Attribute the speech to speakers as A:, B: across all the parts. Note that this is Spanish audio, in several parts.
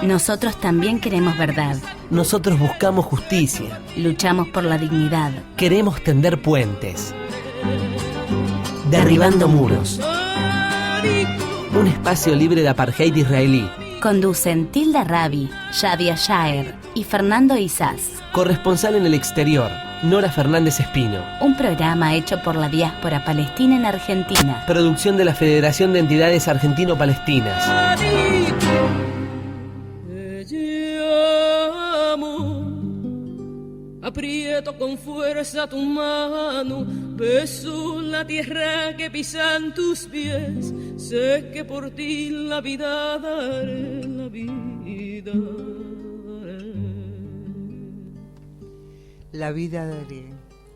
A: Nosotros también queremos verdad.
B: Nosotros buscamos justicia.
A: Luchamos por la dignidad.
B: Queremos tender puentes. Derribando muros. Un espacio libre de apartheid israelí.
A: Conducen Tilda Rabi, Shadia Shaer y Fernando Isás.
B: Corresponsal en el exterior, Nora Fernández Espino.
A: Un programa hecho por la diáspora palestina en Argentina.
B: Producción de la Federación de Entidades Argentino-Palestinas.
C: Aprieto con fuerza tu mano, beso la tierra que pisan tus pies, sé que por ti la vida daré, la vida daré.
D: La vida daré,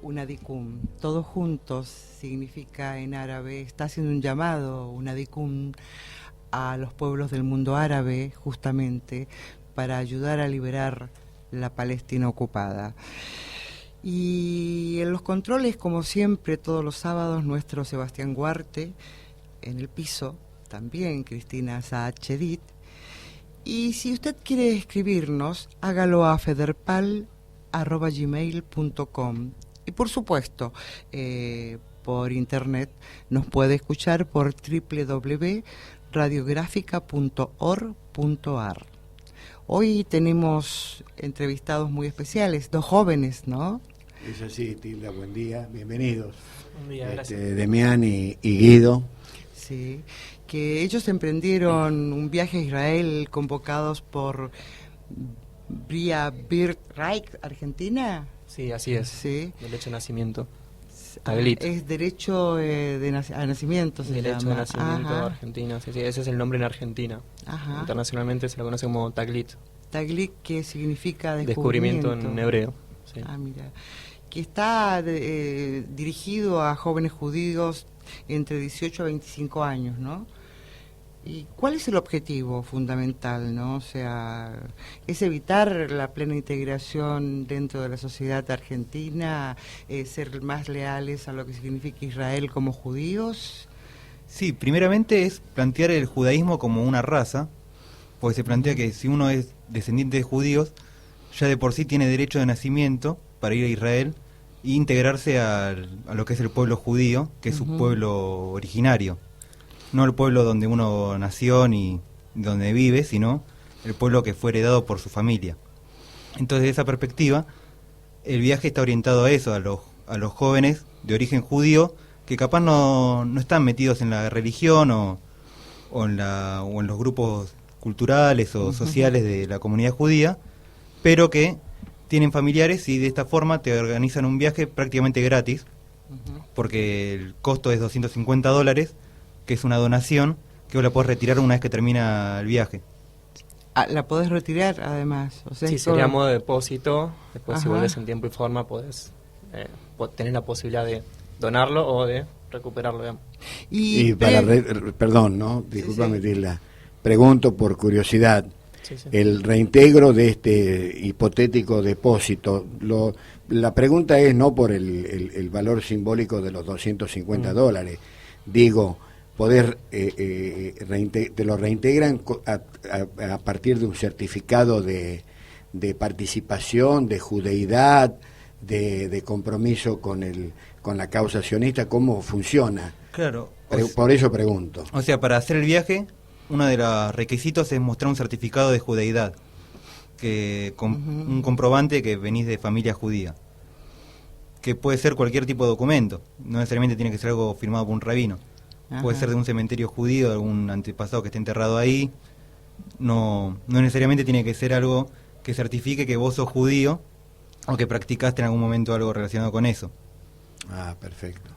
D: una dicum, todos juntos significa en árabe, está haciendo un llamado, una dicum, a los pueblos del mundo árabe, justamente, para ayudar a liberar la Palestina ocupada. Y en los controles, como siempre, todos los sábados, nuestro Sebastián Guarte, en el piso, también Cristina Saachedit. Y si usted quiere escribirnos, hágalo a federpal@gmail.com. Y por supuesto, por internet nos puede escuchar por www.radiografica.org.ar. Hoy tenemos entrevistados muy especiales, dos jóvenes, ¿no?
E: Es así, Tilda, buen día, bienvenidos.
F: Buen día, gracias.
E: Demián y Guido.
D: Sí, que ellos emprendieron un viaje a Israel convocados por Bria Birth Reich, Argentina.
F: Sí, así es.
D: Sí.
F: Derecho de nacimiento. Taglit.
D: Es derecho a nacimiento, se
F: Derecho
D: llama.
F: de nacimiento Argentina. Sí, ese es el nombre en Argentina.
D: Ajá.
F: Internacionalmente se lo conoce como Taglit.
D: Taglit, que significa
F: descubrimiento en hebreo. Sí.
D: Ah, mira. Que está dirigido a jóvenes judíos entre 18 a 25 años, ¿no? ¿Y cuál es el objetivo fundamental, no? O sea, ¿es evitar la plena integración dentro de la sociedad argentina, ser más leales a lo que significa Israel como judíos?
G: Sí, primeramente es plantear el judaísmo como una raza, porque se plantea que si uno es descendiente de judíos, ya de por sí tiene derecho de nacimiento para ir a Israel e integrarse a lo que es el pueblo judío, que es su pueblo originario. No el pueblo donde uno nació ni donde vive, sino el pueblo que fue heredado por su familia. Entonces, de esa perspectiva, el viaje está orientado a eso, a los jóvenes de origen judío que capaz no están metidos en la religión o en los grupos culturales o sociales de la comunidad judía, pero que tienen familiares y de esta forma te organizan un viaje prácticamente gratis, porque el costo es $250, que es una donación que vos la podés retirar una vez que termina el viaje.
D: Ah, ¿la podés retirar además? O sea,
F: sí, sería modo de depósito. Después, si volvés en tiempo y forma, podés tener la posibilidad de donarlo o de recuperarlo, digamos.
E: Y para perdón, ¿no? Discúlpame, Tilda. Pregunto por curiosidad.
F: Sí.
E: El reintegro de este hipotético depósito, la pregunta es no por el valor simbólico de los $250. Digo, poder te lo reintegran a partir de un certificado de participación, de judeidad, de compromiso con la causa sionista. ¿Cómo funciona?
G: Claro.
E: Por eso pregunto.
G: O sea, para hacer el viaje, uno de los requisitos es mostrar un certificado de judeidad, un comprobante que venís de familia judía, que puede ser cualquier tipo de documento, no necesariamente tiene que ser algo firmado por un rabino. Puede ser de un cementerio judío, de algún antepasado que esté enterrado ahí. No necesariamente tiene que ser algo que certifique que vos sos judío o que practicaste en algún momento algo relacionado con eso.
E: Ah, perfecto.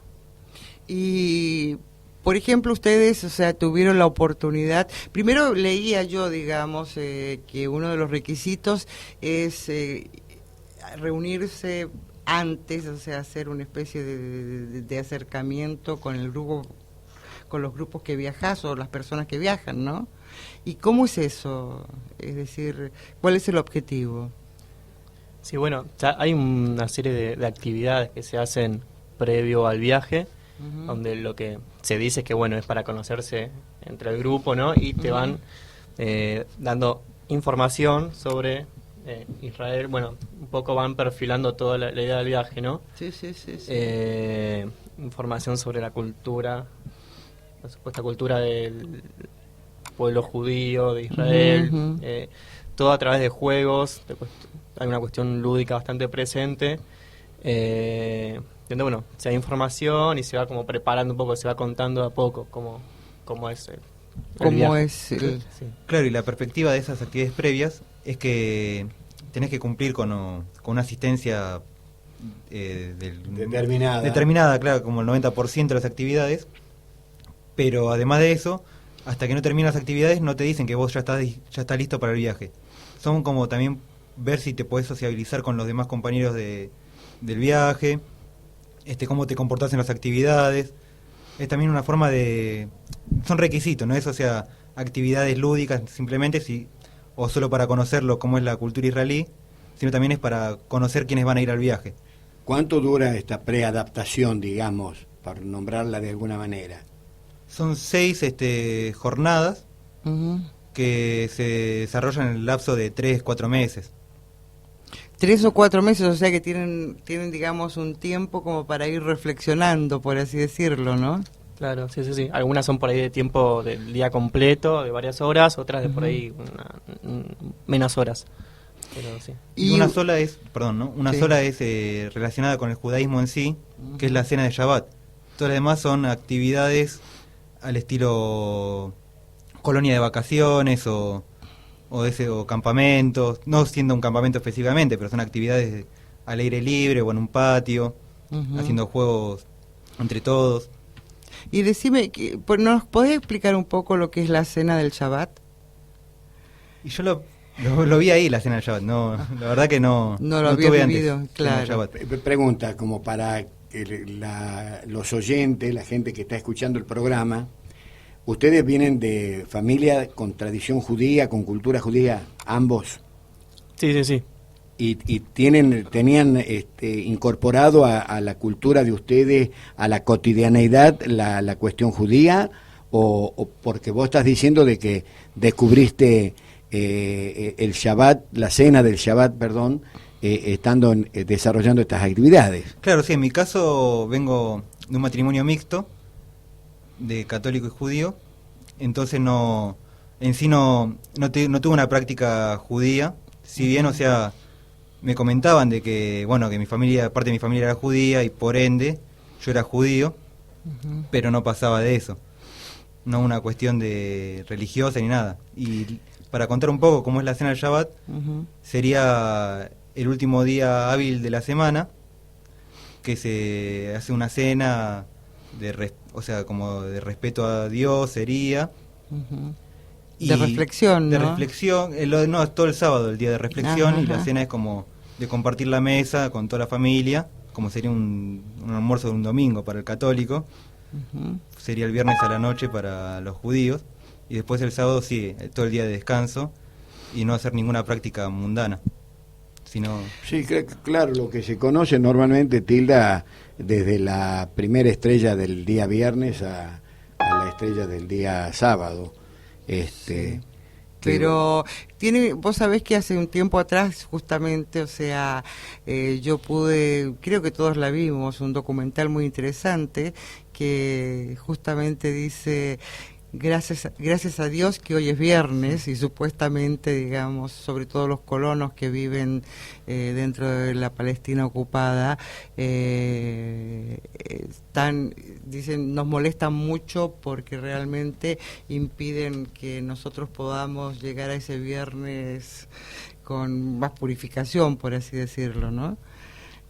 D: Y, por ejemplo, ustedes, o sea, tuvieron la oportunidad. Primero leía yo, digamos, que uno de los requisitos es reunirse antes, o sea, hacer una especie de acercamiento con el grupo, con los grupos que viajas o las personas que viajan, ¿no? ¿Y cómo es eso? Es decir, ¿cuál es el objetivo?
F: Sí, bueno, ya hay una serie de actividades que se hacen previo al viaje, donde lo que se dice es que, bueno, es para conocerse entre el grupo, ¿no? Y te van dando información sobre Israel. Bueno, un poco van perfilando toda la idea del viaje, ¿no?
D: Sí, sí, sí. sí.
F: Información sobre la cultura, la supuesta cultura del pueblo judío de Israel,
D: Ujú.
F: todo a través de juegos. Hay una cuestión lúdica bastante presente, donde bueno, se da información y se va como preparando un poco, se va contando de a poco cómo es el
D: ¿Cómo
F: viaje.
D: es el-
F: Sí.
G: Claro, y la perspectiva de esas actividades previas es que tenés que cumplir con una asistencia determinada, claro, como el 90% de las actividades, pero además de eso, hasta que no terminas las actividades no te dicen que vos ya estás listo para el viaje. Son como también ver si te podés sociabilizar con los demás compañeros del viaje, cómo te comportás en las actividades. Es también una forma son requisitos, no es, o sea, actividades lúdicas simplemente o solo para conocerlo cómo es la cultura israelí, sino también es para conocer quiénes van a ir al viaje.
E: ¿Cuánto dura esta preadaptación, digamos, para nombrarla de alguna manera?
G: Son 6 jornadas
D: Ujú.
G: que se desarrollan en el lapso de 3-4 meses.
D: 3 o 4 meses, o sea que tienen, digamos, un tiempo como para ir reflexionando, por así decirlo, ¿no?
F: Claro, sí, sí, sí. Algunas son por ahí de tiempo del día completo, de varias horas, otras de por ahí menos horas. Pero sí.
G: Y una sola es, perdón, ¿no? Una
D: Sí.
G: sola es relacionada con el judaísmo en sí, que es la cena de Shabbat. Todas las demás son actividades al estilo colonia de vacaciones o campamentos, no siendo un campamento específicamente, pero son actividades al aire libre o en un patio,
D: Ujú.
G: haciendo juegos entre todos.
D: Y decime, ¿nos podés explicar un poco lo que es la cena del Shabbat?
G: Y yo lo vi ahí, la cena del Shabbat, no, la verdad que no
D: No lo había
G: tuve
D: vivido,
G: antes, cena del
D: claro.
G: Shabbat.
E: Pregunta, como para los oyentes, la gente que está escuchando el programa, ¿ustedes vienen de familia con tradición judía, con cultura judía, ambos?
F: Sí, sí, sí.
E: Y tenían incorporado a la cultura de ustedes, a la cotidianeidad, la cuestión judía, o porque vos estás diciendo de que descubriste el Shabbat, la cena del Shabbat, perdón, estando desarrollando estas actividades?
G: Claro, sí, en mi caso vengo de un matrimonio mixto, de católico y judío, entonces no tuve una práctica judía, si bien, o sea, me comentaban de que, bueno, que parte de mi familia era judía y por ende yo era judío, pero no pasaba de eso, no una cuestión de religiosa ni nada. Y para contar un poco cómo es la cena del Shabbat,
D: Ujú.
G: sería el último día hábil de la semana, que se hace una cena o sea, como de respeto a Dios sería.
D: Ujú.
G: Y
D: De reflexión,
G: de
D: ¿no?
G: reflexión, no, es todo el sábado el día de reflexión.
D: Ajá,
G: Y la
D: ajá.
G: cena es como de compartir la mesa con toda la familia, como sería un almuerzo de un domingo para el católico,
D: Ujú.
G: sería el viernes a la noche para los judíos, y después el sábado sí, todo el día de descanso y no hacer ninguna práctica mundana, sino...
E: Sí, claro, lo que se conoce normalmente, Tilda, desde la primera estrella del día viernes a la estrella del día sábado.
D: Pero vos sabés que hace un tiempo atrás, justamente, o sea, yo creo que todos la vimos, un documental muy interesante que justamente dice: gracias a Dios que hoy es viernes, y supuestamente, digamos, sobre todo los colonos que viven dentro de la Palestina ocupada, dicen, nos molestan mucho porque realmente impiden que nosotros podamos llegar a ese viernes con más purificación, por así decirlo, ¿no?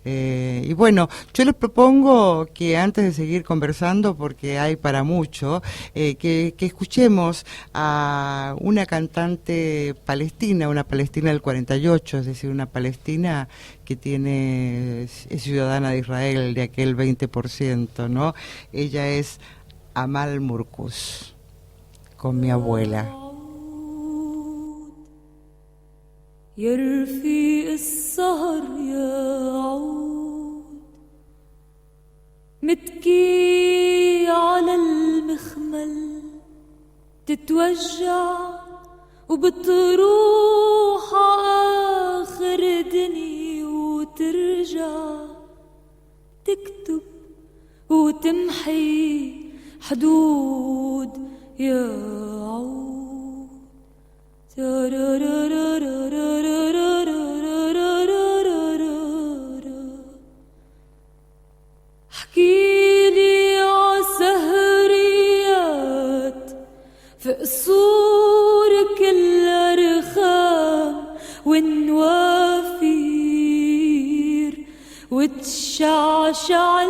D: Y bueno, yo les propongo que antes de seguir conversando, porque hay para mucho, que escuchemos a una cantante palestina, una palestina del 48, es decir, una palestina que es ciudadana de Israel, de aquel 20%, ¿no? Ella es Amal Murkus, con Mi abuela.
C: يا رفيق السهر يا عود متكي على المخمل تتوجع وبتروح آخر دنيا وترجع تكتب وتمحي حدود يا عود حكيلي عالسهريات في قصور كلها رخام والنوافير وتشعشع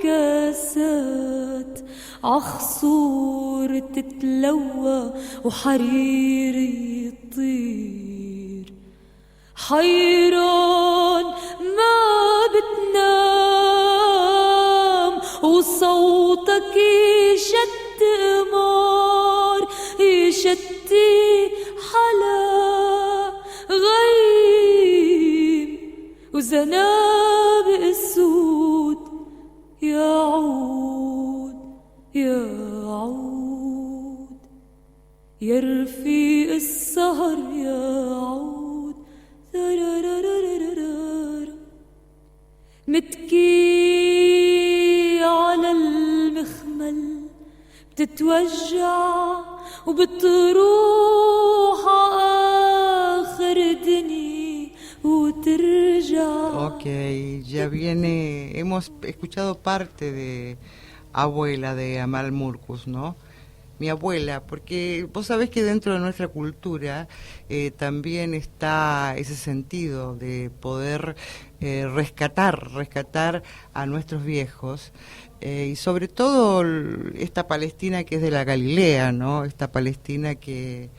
C: الكاسات عخصور تتلوى وحرير يطير حيران ما بتنام وصوتك يشت قمار يشتي حلا غيم وزنابق السود يا عود يا عود يا رفيق السهر يا عود متكي على المخمل بتتوجع وبتروح آخر دنيا وترجع.
D: Ok, ya viene, hemos escuchado parte de Abuela de Amal Murkus, ¿no? Mi abuela, porque vos sabés que dentro de nuestra cultura también está ese sentido de poder rescatar a nuestros viejos y sobre todo esta Palestina que es de la Galilea, ¿no? Esta Palestina que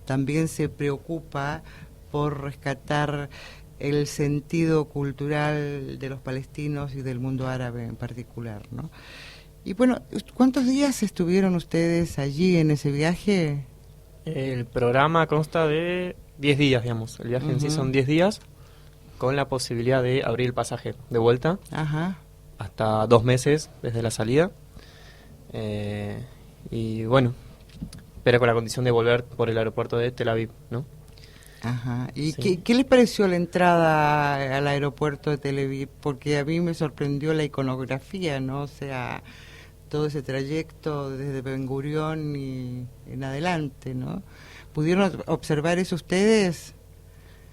D: también se preocupa por rescatar el sentido cultural de los palestinos y del mundo árabe en particular, ¿no? Y bueno, ¿cuántos días estuvieron ustedes allí en ese viaje?
F: El programa consta de 10 días, digamos. El viaje en sí son 10 días, con la posibilidad de abrir el pasaje de vuelta.
D: Ajá.
F: Hasta 2 meses desde la salida. Y bueno, pero con la condición de volver por el aeropuerto de Tel Aviv, ¿no?
D: Ajá. ¿Y
F: Sí.
D: qué les pareció la entrada al aeropuerto de Tel Aviv? Porque a mí me sorprendió la iconografía, ¿no? O sea, todo ese trayecto desde Ben Gurión y en adelante, ¿no? ¿Pudieron observar eso ustedes?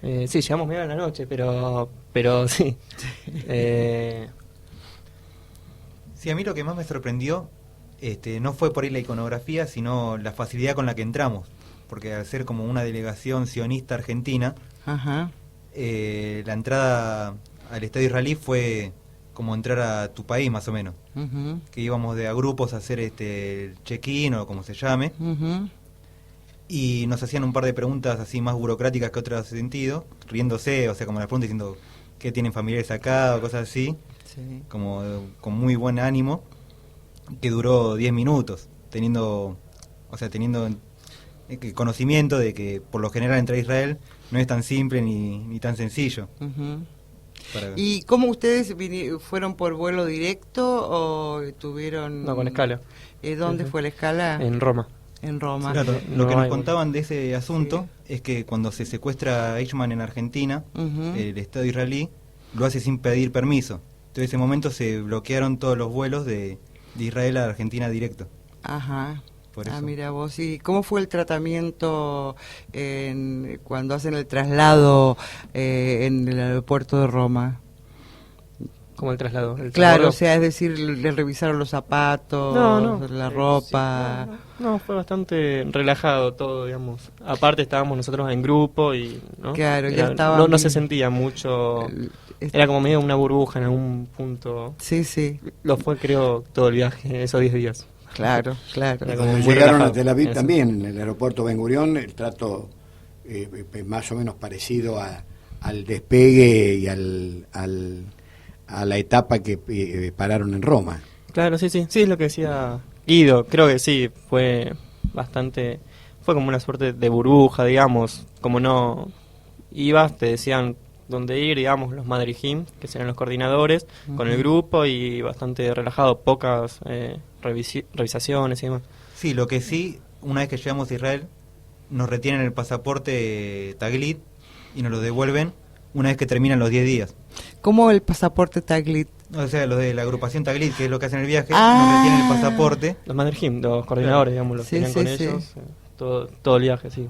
F: Sí, llegamos medio a la noche, pero sí.
G: Sí, a mí lo que más me sorprendió no fue por ahí la iconografía, sino la facilidad con la que entramos. Porque al ser como una delegación sionista argentina,
D: Ajá.
G: La entrada al Estadio Israelí fue como entrar a tu país, más o menos.
D: Ujú,
G: Que íbamos de a grupos a hacer el check-in o como se llame,
D: ujú.
G: y nos hacían un par de preguntas así más burocráticas que otro sentido, riéndose, o sea, como las preguntas diciendo ¿qué tienen familiares acá? O cosas así,
D: Sí.
G: como con muy buen ánimo, que duró 10 minutos, teniendo conocimiento de que por lo general entrar a Israel no es tan simple ni tan sencillo.
D: Ujú.
G: Para-
D: ¿Y cómo ustedes fueron por vuelo directo o tuvieron...?
F: No, con escala.
D: ¿Dónde
F: Sí, sí.
D: fue la escala?
F: En Roma.
D: En Roma.
G: Claro,
F: No
G: lo que nos
F: hay-
G: contaban de ese asunto es que cuando se secuestra a Eichmann en Argentina,
D: Ujú.
G: el Estado israelí lo hace sin pedir permiso. Entonces en ese momento se bloquearon todos los vuelos de Israel a Argentina directo.
D: Ajá.
G: Por
D: Ah,
G: eso.
D: mira vos, ¿y cómo fue el tratamiento cuando hacen el traslado en el aeropuerto de Roma?
F: Como el traslado. El
D: Claro,
F: transbordo.
D: o sea, es decir, le revisaron los zapatos, la ropa.
F: Sí, no, fue bastante relajado todo, digamos. Aparte estábamos nosotros en grupo y ¿no?
D: Claro, ya estaban
F: no
D: bien.
F: se sentía mucho.
D: Es-
F: Era como medio una burbuja en algún punto.
D: Sí, sí,
F: Lo fue, creo, todo el viaje, esos 10 días.
D: claro, claro.
F: Era como
E: Cuando
F: muy
E: llegaron
F: relajado.
E: a Tel Aviv
F: Eso.
E: también, en el aeropuerto Ben Gurión, el trato más o menos parecido al despegue y a la etapa que pararon en Roma.
F: Claro, sí, es lo que decía Guido. Creo que sí, fue como una suerte de burbuja, digamos. Como no ibas, te decían dónde ir, digamos, los madrijim, que serán los coordinadores, con el grupo y bastante relajado, pocas revisaciones y demás.
G: Sí, lo que sí, una vez que llegamos a Israel, nos retienen el pasaporte Taglit y nos lo devuelven una vez que terminan los 10 días.
D: ¿Cómo el pasaporte Taglit?
G: O sea, los de la agrupación Taglit, que es lo que hacen el viaje,
D: Ah.
G: nos retienen el pasaporte.
F: Los Mannerheim, los coordinadores, digamos, los
D: Sí,
F: tenían con
D: sí, sí.
F: ellos, todo el viaje, sí.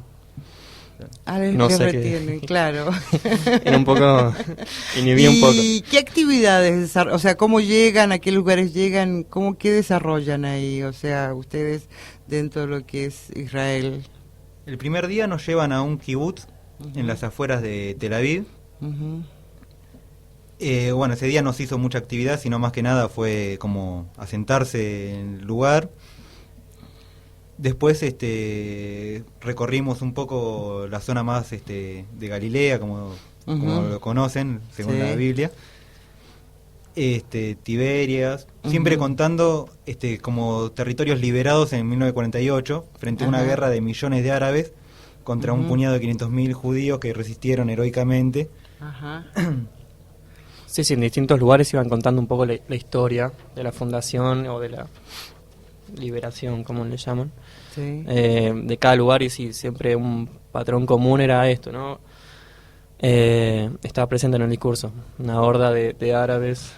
D: Les
F: No sé qué-
D: retienen, claro.
F: Era un poco, inhibía un poco.
D: ¿Y qué actividades, o sea, cómo llegan, a qué lugares llegan, qué desarrollan ahí? O sea, ustedes dentro de lo que es Israel.
G: El primer día nos llevan a un kibutz en las afueras de Tel Aviv.
D: Ujú.
G: Bueno, ese día no se hizo mucha actividad, sino más que nada fue como asentarse en el lugar. Después recorrimos un poco la zona más de Galilea, como lo conocen, según
D: Sí.
G: la Biblia. Tiberias, siempre contando como territorios liberados en 1948, frente a una
D: Ajá.
G: guerra de millones de árabes contra un puñado de 500.000 judíos que resistieron heroicamente.
D: Ajá.
F: Sí, sí, en distintos lugares iban contando un poco la historia de la fundación o de la liberación, como le llaman,
D: Sí.
F: de cada lugar, y sí, siempre un patrón común era esto, ¿no? Estaba presente en el discurso, una horda de árabes,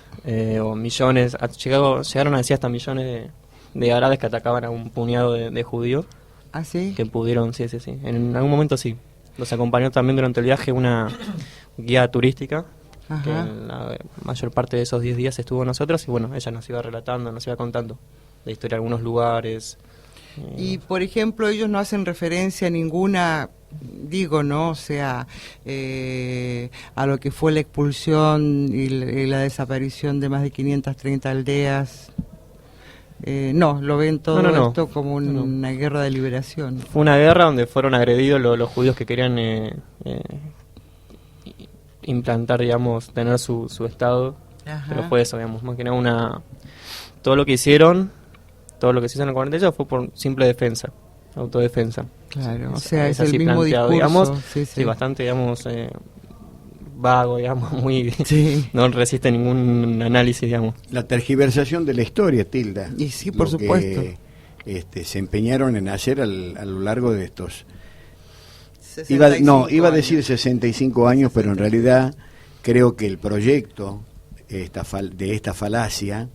F: o millones, llegaron a decir hasta millones de árabes que atacaban a un puñado de judíos,
D: ¿Ah, sí?
F: que pudieron, sí, en algún momento sí. Los acompañó también durante el viaje una guía turística, que
D: Ajá.
F: en la mayor parte de esos 10 días estuvo con nosotros, y bueno, ella nos iba relatando, nos iba contando la historia de algunos lugares.
D: Y, por ejemplo, ellos no hacen referencia a ninguna, digo, ¿no? O sea, a lo que fue la expulsión y la desaparición de más de 530 aldeas. No, lo ven todo
F: No.
D: esto como una guerra de liberación.
F: Fue una guerra donde fueron agredidos los judíos que querían implantar, digamos, tener su estado.
D: Ajá.
F: Pero fue eso, digamos, más que nada todo lo que hicieron, todo lo que se hizo en el 48 fue por simple defensa, autodefensa.
D: Claro, o sea, es
F: así
D: el mismo
F: planteado,
D: discurso.
F: digamos,
D: Sí,
F: sí, bastante, digamos, vago, digamos, muy...
D: Sí.
F: No resiste ningún análisis, digamos.
E: La tergiversación de la historia, Tilda.
D: Y sí, por
E: Lo que,
D: supuesto.
E: se empeñaron en hacer a lo largo de estos...
D: 65
E: iba a
D: años.
E: decir 65 años, pero en realidad creo que el proyecto de esta falacia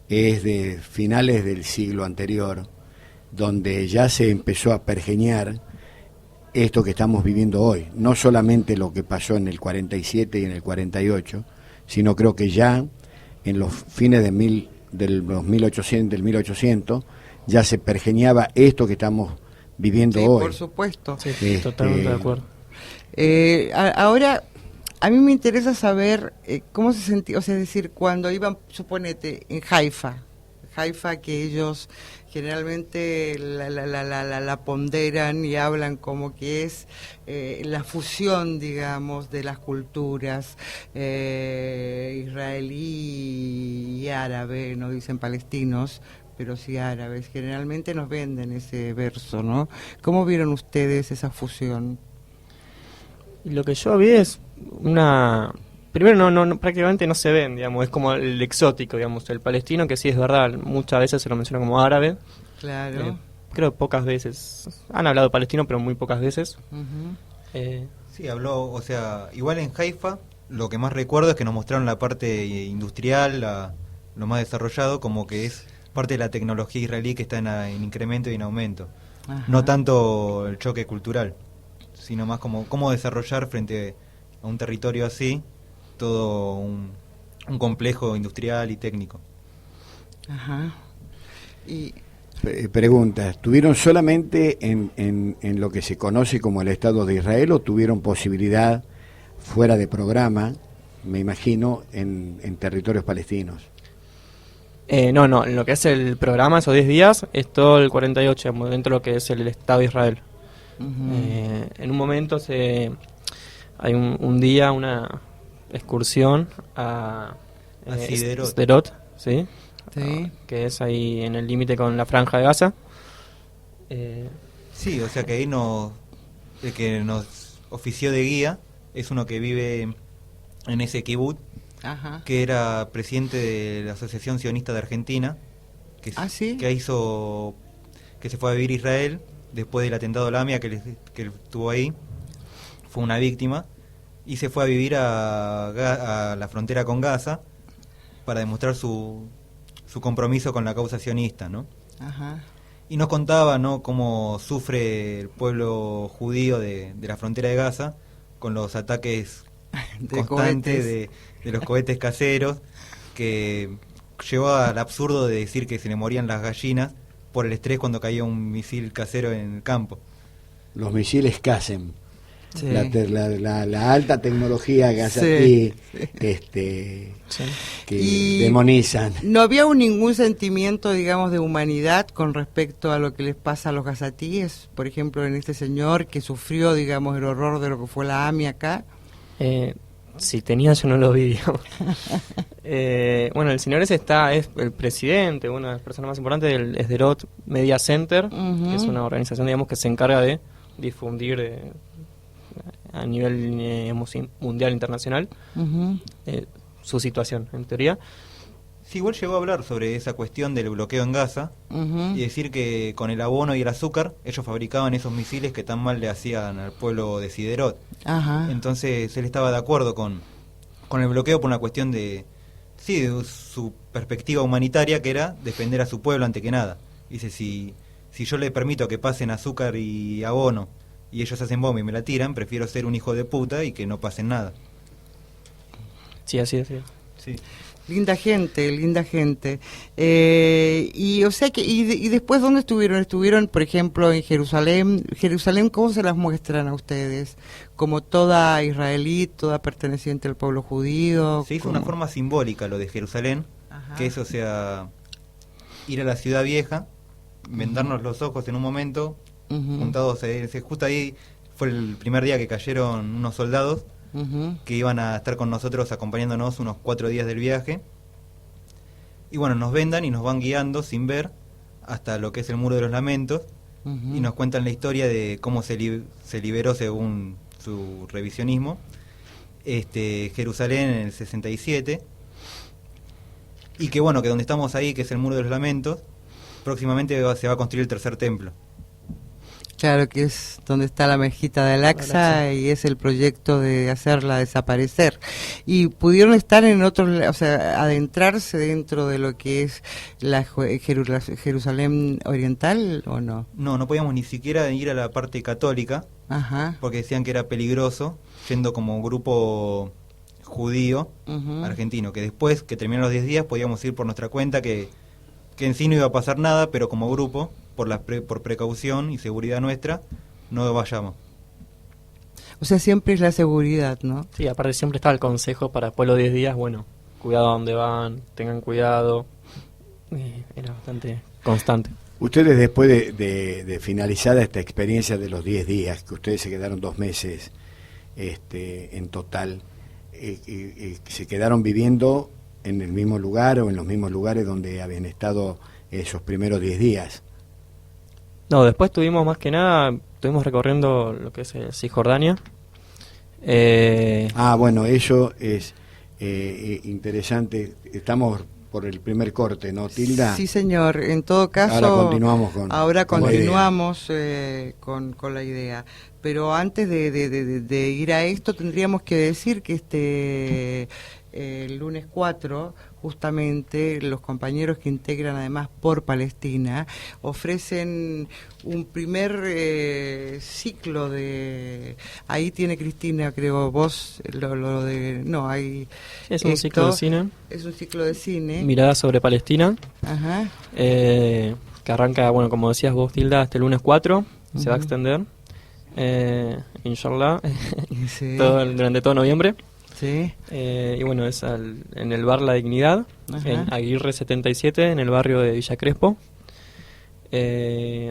E: es de finales del siglo anterior, donde ya se empezó a pergeñar esto que estamos viviendo hoy. No solamente lo que pasó en el 47 y en el 48, sino creo que ya en los fines de del 1800 ya se pergeñaba esto que estamos viviendo
D: Sí,
E: hoy.
D: por supuesto.
F: Sí, totalmente de acuerdo.
D: Ahora, a mí me interesa saber cómo se sentía, o sea, es decir, cuando iban, suponete, en Haifa, que ellos generalmente la ponderan y hablan como que es la fusión, digamos, de las culturas israelí y árabe, no dicen palestinos, pero sí árabes. Generalmente nos venden ese verso, ¿no? ¿Cómo vieron ustedes esa fusión?
F: Y lo que yo vi es una... Primero, no prácticamente no se ven, digamos, es como el exótico, digamos, el palestino, que sí es verdad, muchas veces se lo menciona como árabe.
D: Claro.
F: Creo pocas veces. Han hablado de palestino, pero muy pocas veces.
D: Ujú.
G: Sí, habló, o sea, igual en Haifa, lo que más recuerdo es que nos mostraron la parte industrial, lo más desarrollado, como que es parte de la tecnología israelí que está en incremento y en aumento.
D: Ajá.
G: No tanto el choque cultural, sino más como cómo desarrollar frente a un territorio así todo un complejo industrial y técnico.
D: Ajá. Y
E: Pregunta, ¿tuvieron solamente en lo que se conoce como el Estado de Israel o tuvieron posibilidad fuera de programa, me imagino, en territorios palestinos?
F: No, en lo que es el programa, esos 10 días, es todo el 48, digamos, dentro de lo que es el Estado de Israel. En un momento hay un día, una excursión a Sderot, ¿sí?
D: sí.
F: Que es ahí en el límite con la Franja de Gaza.
G: Sí, o sea que ahí el que nos ofició de guía es uno que vive en ese kibutz,
D: Ajá.
G: que era presidente de la Asociación Sionista de Argentina, que,
D: ¿Ah, sí?
G: que se fue a vivir a Israel después del atentado a la AMIA que él tuvo ahí, fue una víctima, y se fue a vivir a la frontera con Gaza para demostrar su compromiso con la causa sionista, ¿no?
D: Ajá.
G: Y nos contaba, ¿no?, cómo sufre el pueblo judío de la frontera de Gaza con los ataques constantes de los cohetes caseros, que llevó al absurdo de decir que se le morían las gallinas por el estrés cuando caía un misil casero en el campo.
E: Los misiles Qasem.
D: Sí.
E: La alta tecnología gazatí, que
D: Y
E: demonizan.
D: ¿no había ningún sentimiento, digamos, de humanidad con respecto a lo que les pasa a los gazatíes? Por ejemplo, en este señor que sufrió, digamos, el horror de lo que fue la AMIA acá.
F: Si tenía, yo no lo vi, digamos. Bueno, el señor ese es el presidente, una de las personas más importantes del Sderot Media Center, que es una organización, digamos, que se encarga de difundir a nivel mundial, internacional, su situación, en teoría.
G: Sí, igual llegó a hablar sobre esa cuestión del bloqueo en Gaza y decir que con el abono y el azúcar ellos fabricaban esos misiles que tan mal le hacían al pueblo de Sderot.
D: Ajá.
G: Entonces él estaba de acuerdo con el bloqueo por una cuestión de su perspectiva humanitaria, que era defender a su pueblo ante que nada. Dice, si yo le permito que pasen azúcar y abono y ellos hacen bomba y me la tiran, prefiero ser un hijo de puta y que no pasen nada.
F: Sí, así es.
G: Sí.
D: Linda gente, linda gente. Y o sea que y después, ¿dónde estuvieron? Estuvieron, por ejemplo, en Jerusalén. Jerusalén, ¿cómo se las muestran a ustedes? ¿Como toda israelí, toda perteneciente al pueblo judío?
G: Se hizo una forma simbólica lo de Jerusalén,
D: Ajá.
G: que es, o sea, ir a la ciudad vieja, vendarnos los ojos en un momento, juntados, justo ahí fue el primer día que cayeron unos soldados que iban a estar con nosotros acompañándonos unos 4 días del viaje, y bueno, nos vendan y nos van guiando sin ver hasta lo que es el Muro de los Lamentos, y nos cuentan la historia de cómo se liberó, según su revisionismo, Jerusalén en el 67, y que bueno, que donde estamos ahí, que es el Muro de los Lamentos, próximamente se va a construir el tercer templo.
D: Claro, que es donde está la mezquita de Al-Aqsa, y es el proyecto de hacerla desaparecer. ¿Y pudieron estar en otros, o sea, adentrarse dentro de lo que es la Jerusalén oriental o no?
G: No podíamos ni siquiera ir a la parte católica,
D: Ajá.
G: porque decían que era peligroso, yendo como grupo judío argentino, que después que terminaron los 10 días podíamos ir por nuestra cuenta, que en sí no iba a pasar nada, pero como grupo, por precaución y seguridad nuestra, no vayamos.
D: O sea, siempre es la seguridad, ¿no?
F: Sí, aparte siempre estaba el consejo para después de los 10 días, bueno, cuidado a dónde van, tengan cuidado. Era bastante constante.
E: Ustedes, después de finalizada esta experiencia de los 10 días, que ustedes se quedaron 2 meses en total, ¿se quedaron viviendo en el mismo lugar o en los mismos lugares donde habían estado esos primeros 10 días?
F: No, después estuvimos recorriendo lo que es Cisjordania.
E: Bueno, eso es interesante. Estamos por el primer corte, ¿no, Tilda?
D: Sí, señor. En todo caso,
E: ahora continuamos
D: con la idea. Pero antes de ir a esto, tendríamos que decir que el lunes 4, justamente, los compañeros que integran además Por Palestina ofrecen un primer ciclo de... Ahí tiene Cristina, creo, vos, lo de... No, hay...
F: Es un ciclo de cine.
D: Es un ciclo de cine.
F: Mirada sobre Palestina.
D: Ajá.
F: Que arranca, bueno, como decías vos, Tilda, este lunes 4. Se va a extender. Inshallah.
D: Sí.
F: Durante todo noviembre.
D: Sí.
F: Y bueno, es en el bar La Dignidad,
D: Ajá.
F: en Aguirre 77, en el barrio de Villa Crespo.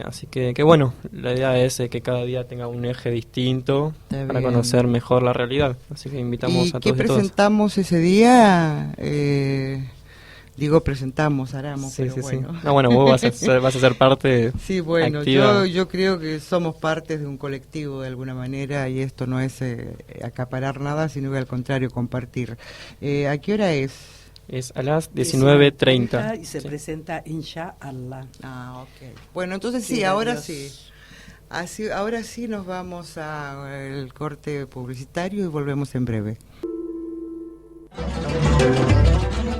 F: Así que bueno, la idea es que cada día tenga un eje distinto para conocer mejor la realidad. Así que invitamos a todos y todas.
D: ¿Y qué presentamos ese día? Presentamos, Aramos,
F: sí,
D: pero
F: sí,
D: bueno.
F: Sí. No, bueno, vos vas a ser parte.
D: Sí, bueno,
F: activa.
D: yo creo que somos partes de un colectivo de alguna manera, y esto no es acaparar nada, sino que al contrario, compartir. ¿A qué hora es?
F: Es a las 19:30.
H: Y se presenta Inshallah.
D: Ok. Bueno, entonces sí, ahora sí. Así, ahora sí nos vamos al corte publicitario y volvemos en breve.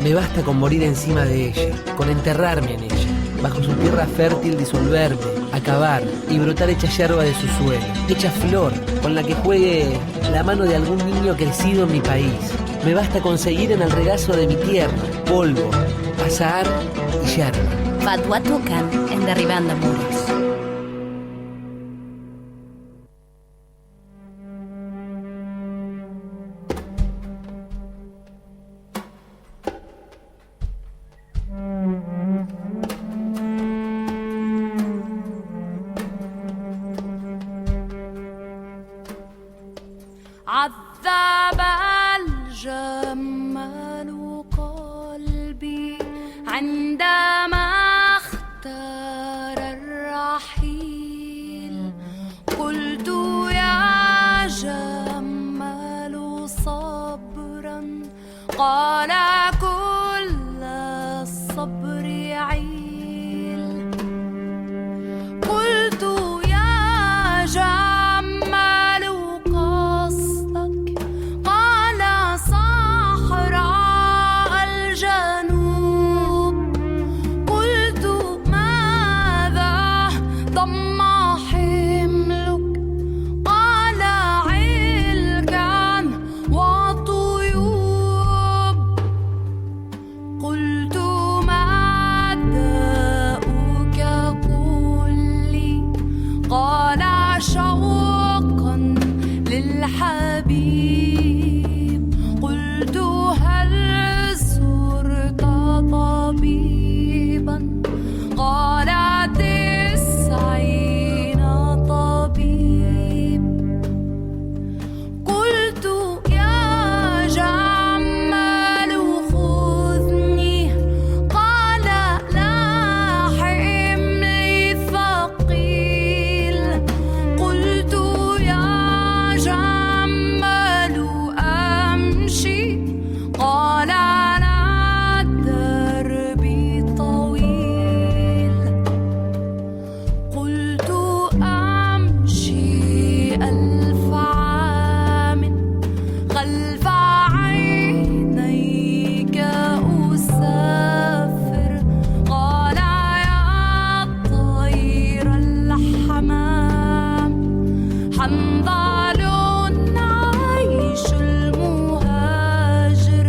B: Me basta con morir encima de ella, con enterrarme en ella, bajo su tierra fértil disolverme, acabar y brotar hecha yerba de su suelo, hecha flor con la que juegue la mano de algún niño crecido en mi país. Me basta conseguir en el regazo de mi tierra polvo, azahar y yerba.
A: Fatwa Tucan en Derribando Muros.
H: عذب الجمال قلبي عندما اختار الرحيل قلت يا جمال صبرا قال كل الصبر عيل قلت يا جمال قصدك قال صحراء الجنوب قلت ماذا ضم حملك قال علكا وطيوب قلت ما داؤك قل لي قال شوقا للحبيب قلت هل زرت طبيبا قال 90 طبيب قلت يا جمال خذني قال لا حملي ثقيل قلت يا جمال أمشي قال لا دربي طويل قلت أمشي 1000 عام خلف عينيك أسافر قال يا طير الحمام حنظل عيش المهاجر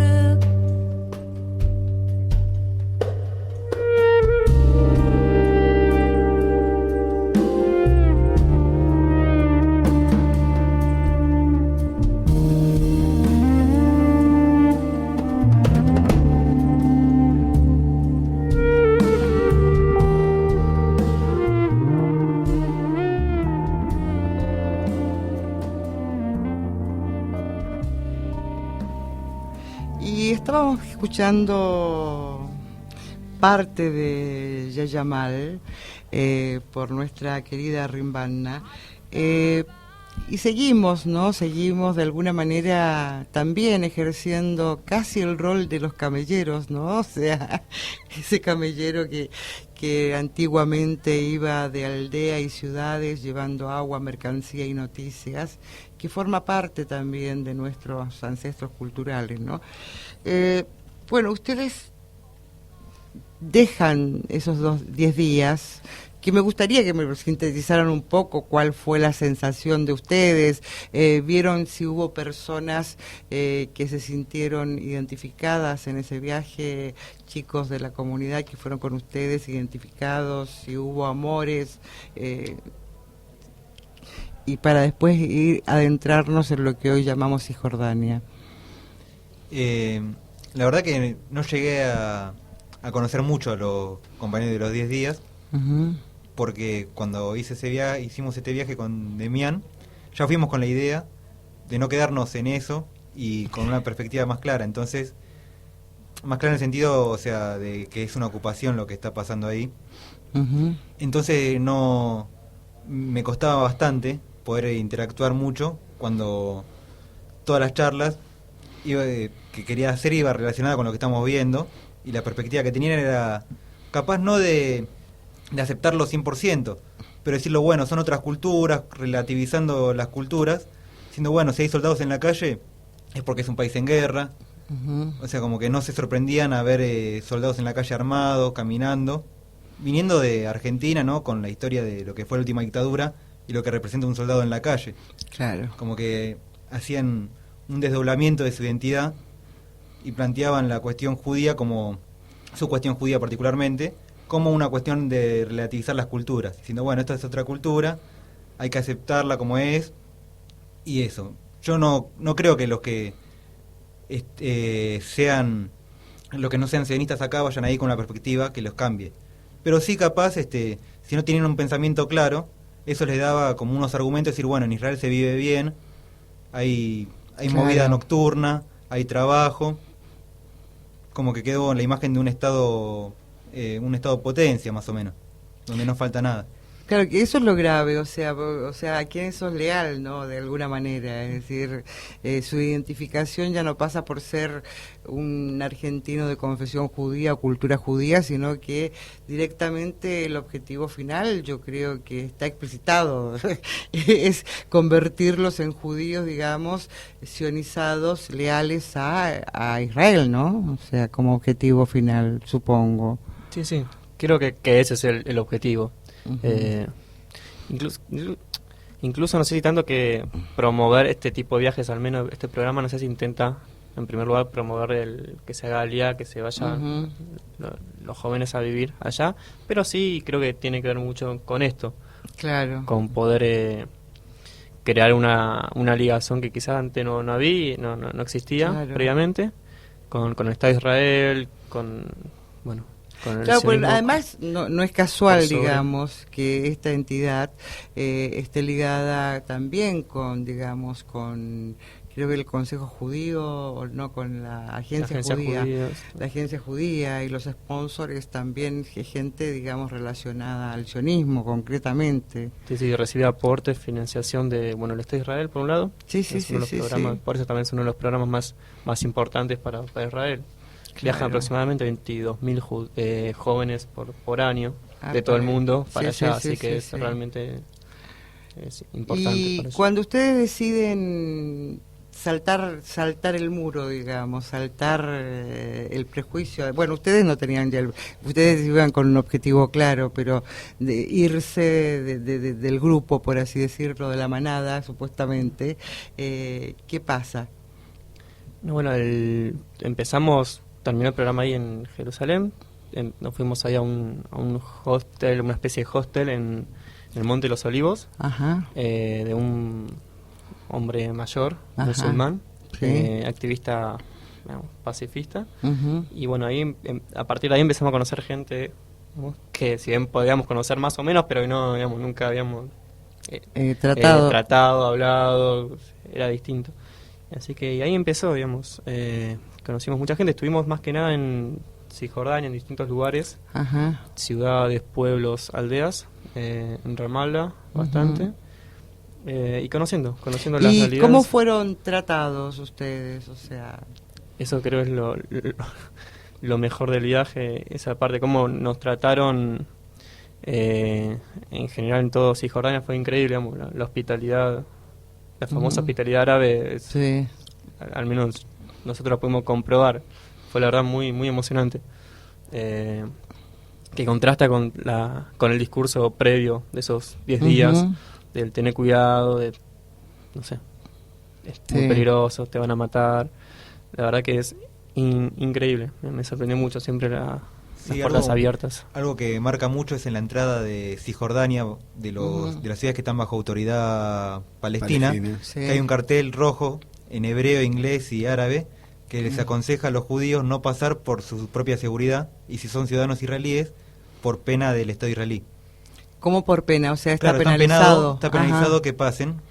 D: Y estábamos escuchando parte de Yayamal por nuestra querida Rimbanna. Y seguimos, ¿no? Seguimos de alguna manera también ejerciendo casi el rol de los camelleros, ¿no? O sea, ese camellero que antiguamente iba de aldea y ciudades llevando agua, mercancía y noticias, que forma parte también de nuestros ancestros culturales, ¿no? Bueno, ustedes dejan esos 10 días, que me gustaría que me sintetizaran un poco cuál fue la sensación de ustedes. ¿Vieron si hubo personas que se sintieron identificadas en ese viaje, chicos de la comunidad que fueron con ustedes identificados, si hubo amores? Y para después ir adentrarnos en lo que hoy llamamos Cisjordania.
G: La verdad que no llegué a conocer mucho a los compañeros de los 10 días, porque cuando hicimos este viaje con Demián, ya fuimos con la idea de no quedarnos en eso y con una perspectiva más clara. Entonces, más clara en el sentido, o sea, de que es una ocupación lo que está pasando ahí. Entonces no me costaba bastante poder interactuar mucho cuando todas las charlas que quería hacer iba relacionada con lo que estamos viendo, y la perspectiva que tenían era capaz no de aceptarlo 100%, pero decirlo, bueno, son otras culturas, relativizando las culturas, diciendo, bueno, si hay soldados en la calle es porque es un país en guerra. O sea, como que no se sorprendían a ver soldados en la calle armados, caminando, viniendo de Argentina, ¿no? Con la historia de lo que fue la última dictadura y lo que representa un soldado en la calle.
D: Claro.
G: Como que hacían un desdoblamiento de su identidad y planteaban la cuestión judía como, su cuestión judía particularmente, como una cuestión de relativizar las culturas, diciendo, bueno, esta es otra cultura, hay que aceptarla como es, y eso. Yo no creo que los que sean, los que no sean sionistas acá vayan ahí con una perspectiva que los cambie. Pero sí capaz, si no tienen un pensamiento claro, eso les daba como unos argumentos, decir, bueno, en Israel se vive bien, hay
D: Claro.
G: movida nocturna, hay trabajo, como que quedó la imagen de un estado potencia más o menos, donde no falta nada.
D: Claro, que eso es lo grave, o sea, a quién sos leal, ¿no? De alguna manera, es decir, su identificación ya no pasa por ser un argentino de confesión judía o cultura judía, sino que directamente el objetivo final, yo creo que está explicitado, es convertirlos en judíos, digamos, sionizados, leales a Israel, ¿no? O sea, como objetivo final, supongo.
F: Sí, creo que ese es el objetivo. Incluso no sé si tanto que promover este tipo de viajes, al menos este programa no sé si intenta en primer lugar promover que se haga Aliyá, que se vayan los jóvenes a vivir allá, pero sí creo que tiene que ver mucho con esto,
D: Claro.
F: con poder crear una ligación que quizás antes no había, no existía
D: Claro.
F: previamente, con el Estado de Israel, con el
D: Claro, pues,
F: sionismo.
D: además no es casual,
F: por sobre.
D: digamos, que esta entidad esté ligada también con, digamos, con, creo que el Consejo Judío, o no, con la agencia judía, la agencia judía, y los sponsors también, gente, digamos, relacionada al sionismo, concretamente.
F: Sí, recibe aportes, financiación de, el Estado de Israel, por un lado.
D: Sí,
F: Es uno de los programas, por eso también es uno de los programas más importantes para Israel. Viajan aproximadamente 22.000 jóvenes por año de todo el mundo para allá, así que es realmente importante.
D: Y
F: para ellos.
D: cuando ustedes deciden saltar el muro, digamos, saltar el prejuicio, bueno, ustedes no tenían ya, ustedes iban con un objetivo claro, pero de irse del grupo, por así decirlo, de la manada, supuestamente, ¿qué pasa?
F: Empezamos, terminó el programa ahí en Jerusalén, nos fuimos ahí a un hostel, una especie de hostel en el Monte de los Olivos,
D: Ajá.
F: De un hombre mayor,
D: Ajá.
F: musulmán,
D: Sí.
F: activista, pacifista,
D: Ujú.
F: y bueno, ahí a partir de ahí empezamos a conocer gente, que si bien podíamos conocer más o menos, pero no, nunca habíamos
D: Tratado.
F: hablado, era distinto. Así que y ahí empezó, conocimos mucha gente, estuvimos más que nada en Cisjordania, en distintos lugares,
D: Ajá.
F: ciudades, pueblos, aldeas, en Ramallah bastante, y conociendo las
D: ¿Y
F: realidades.
D: cómo fueron tratados ustedes? O sea,
F: Eso creo es lo mejor del viaje, esa parte, cómo nos trataron en general en todo Cisjordania fue increíble, la hospitalidad, la famosa hospitalidad árabe,
D: sí.
F: al menos nosotros lo pudimos comprobar, fue la verdad muy muy emocionante, que contrasta con el discurso previo de esos 10 días, del tener cuidado, de no sé, es muy peligroso, te van a matar. La verdad que es increíble, me sorprendió mucho siempre las puertas abiertas.
G: Algo que marca mucho es en la entrada de Cisjordania, de las ciudades que están bajo autoridad palestina,
D: Sí.
G: que hay un cartel rojo en hebreo, inglés y árabe que les aconseja a los judíos no pasar por su propia seguridad, y si son ciudadanos israelíes, por pena del Estado israelí.
D: ¿Cómo por pena? O sea, está
G: Claro,
D: penalizado.
G: está penalizado
D: Ajá.
G: que pasen.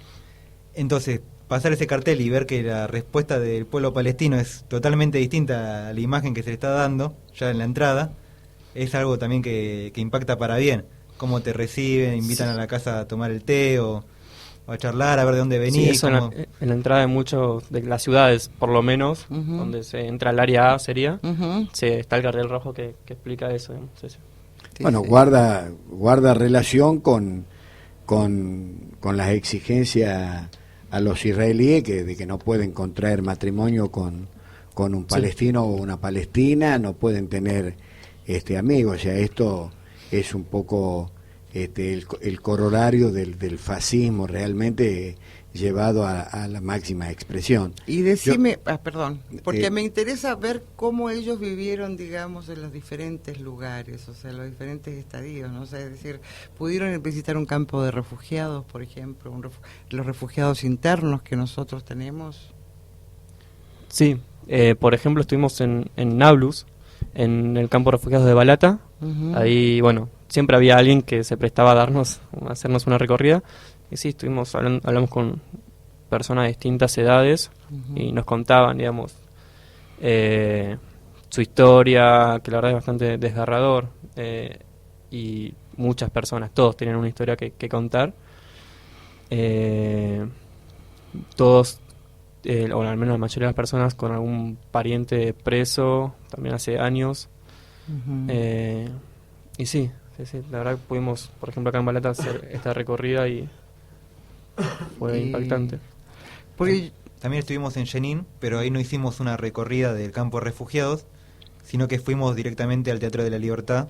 G: Entonces, pasar ese cartel y ver que la respuesta del pueblo palestino es totalmente distinta a la imagen que se le está dando ya en la entrada, es algo también que impacta para bien. Cómo te reciben, invitan a la casa a tomar el té o a charlar, a ver de dónde venís.
F: Sí, eso
G: cómo-
F: en la entrada de muchas de las ciudades, por lo menos, donde se entra al área A sería, está el cartel rojo que explica eso. Sí.
E: Bueno,
D: sí.
E: guarda relación con con las exigencias a los israelíes de que no pueden contraer matrimonio con un palestino o una palestina, no pueden tener amigos. O sea, esto es un poco el corolario del fascismo realmente llevado a la máxima expresión.
D: Y decime, perdón, porque me interesa ver cómo ellos vivieron, digamos, en los diferentes lugares, o sea, los diferentes estadios, ¿no? O sea, es decir, pudieron visitar un campo de refugiados, por ejemplo, los refugiados internos que nosotros tenemos.
F: Sí, por ejemplo, estuvimos en Nablus, en el campo de refugiados de Balata. Ahí, bueno, siempre había alguien que se prestaba a hacernos una recorrida. Y sí, hablamos con personas de distintas edades y nos contaban, digamos, su historia, que la verdad es bastante desgarrador. Y muchas personas, todos tienen una historia que contar. Todos, o al menos la mayoría de las personas, con algún pariente preso, también hace años. Y sí, la verdad que pudimos, por ejemplo, acá en Balata hacer esta recorrida y fue impactante.
G: También estuvimos en Jenin, pero ahí no hicimos una recorrida del campo de refugiados, sino que fuimos directamente al Teatro de la Libertad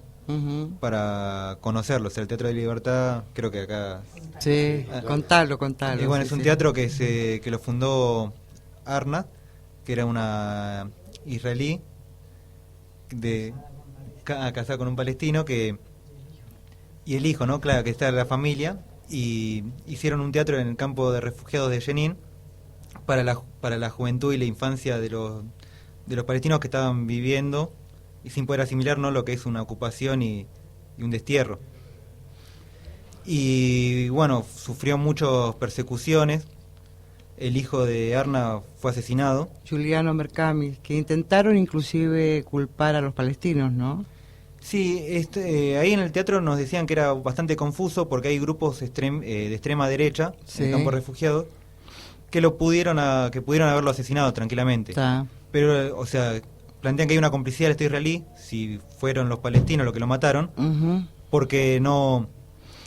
G: para conocerlo. O sea, el Teatro de la Libertad, creo que acá...
D: Sí, contalo.
G: Y bueno, es un teatro que lo fundó Arna, que era una israelí casada con un palestino, y el hijo, ¿no? Claro, que está en la familia, y hicieron un teatro en el campo de refugiados de Jenin para la juventud y la infancia de los palestinos que estaban viviendo y sin poder asimilar, ¿no?, lo que es una ocupación y un destierro. Y bueno, sufrió muchas persecuciones. El hijo de Arna fue asesinado.
D: Giuliano Mercami, que intentaron inclusive culpar a los palestinos, ¿no?
G: Sí, ahí en el teatro nos decían que era bastante confuso porque hay grupos de extrema derecha en el campo de refugiados que pudieron haberlo asesinado tranquilamente. Pero, o sea, plantean que hay una complicidad del Estado israelí, si fueron los palestinos los que lo mataron, porque no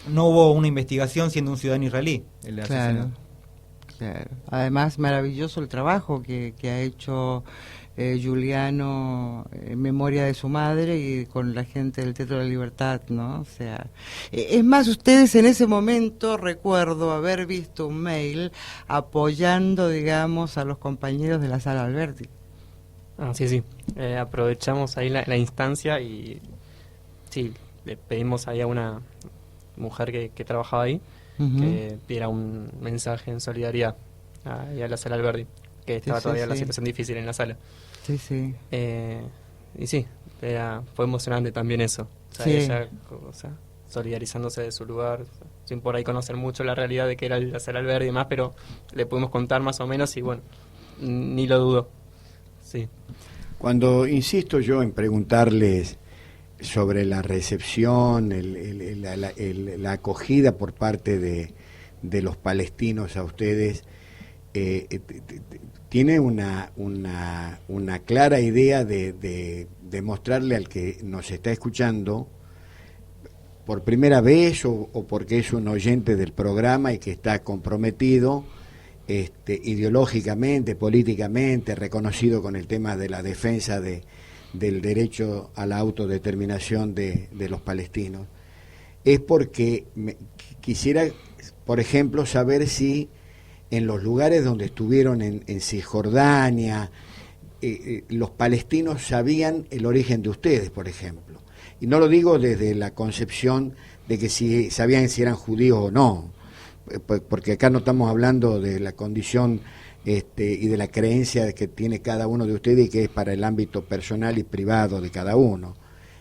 G: hubo una investigación siendo un ciudadano israelí el asesinato.
D: Claro. Además, maravilloso el trabajo que ha hecho Giuliano en memoria de su madre y con la gente del Teatro de la Libertad, ¿no? O sea, es más, ustedes en ese momento, recuerdo haber visto un mail apoyando, digamos, a los compañeros de la Sala Alberti.
F: Sí. Aprovechamos ahí la instancia y sí, le pedimos ahí a una mujer que trabajaba ahí que diera un mensaje en solidaridad a la Sala Alberti, que estaba todavía la situación difícil en la sala.
D: Sí.
F: Y sí, fue emocionante también eso. O sea, ella, solidarizándose de su lugar, sin por ahí conocer mucho la realidad de que era la Sala Alberti y demás, pero le pudimos contar más o menos y bueno, ni lo dudo. Sí.
E: Cuando insisto yo en preguntarles sobre la recepción, la acogida por parte de los palestinos a ustedes, tiene una clara idea de mostrarle al que nos está escuchando por primera vez o porque es un oyente del programa y que está comprometido ideológicamente, políticamente, reconocido con el tema de la defensa del derecho a la autodeterminación de los palestinos, es porque quisiera, por ejemplo, saber si en los lugares donde estuvieron en Cisjordania, los palestinos sabían el origen de ustedes, por ejemplo. Y no lo digo desde la concepción de que si sabían si eran judíos o no, porque acá no estamos hablando de la condición y de la creencia que tiene cada uno de ustedes y que es para el ámbito personal y privado de cada uno.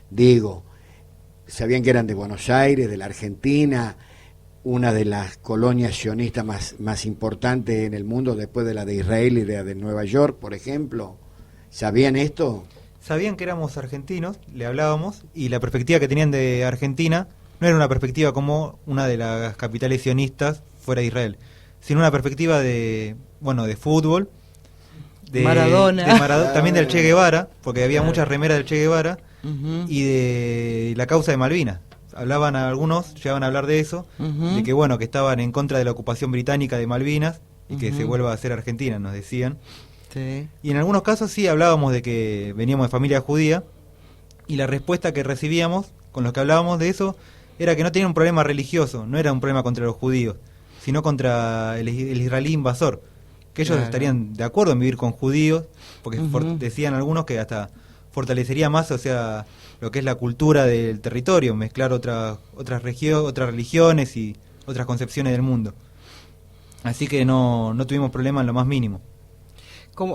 E: Digo, sabían que eran de Buenos Aires, de la Argentina, una de las colonias sionistas más importantes en el mundo después de la de Israel y de la de Nueva York, por ejemplo. ¿Sabían esto?
G: Sabían que éramos argentinos, le hablábamos, y la perspectiva que tenían de Argentina no era una perspectiva como una de las capitales sionistas fuera de Israel, sino una perspectiva de fútbol, de
D: Maradona,
G: también del Che Guevara, porque había muchas remeras del Che Guevara, y de la causa de Malvinas. O llegaban a hablar de eso, de que bueno, que estaban en contra de la ocupación británica de Malvinas y que se vuelva a hacer Argentina, nos decían.
D: Sí.
G: Y en algunos casos sí hablábamos de que veníamos de familia judía, y la respuesta que recibíamos con los que hablábamos de eso era que no tenían un problema religioso, no era un problema contra los judíos, sino contra el israelí invasor, que ellos estarían de acuerdo en vivir con judíos, porque decían algunos que hasta fortalecería más, o sea, lo que es la cultura del territorio, mezclar otras religiones y otras concepciones del mundo. Así que no tuvimos problema en lo más mínimo.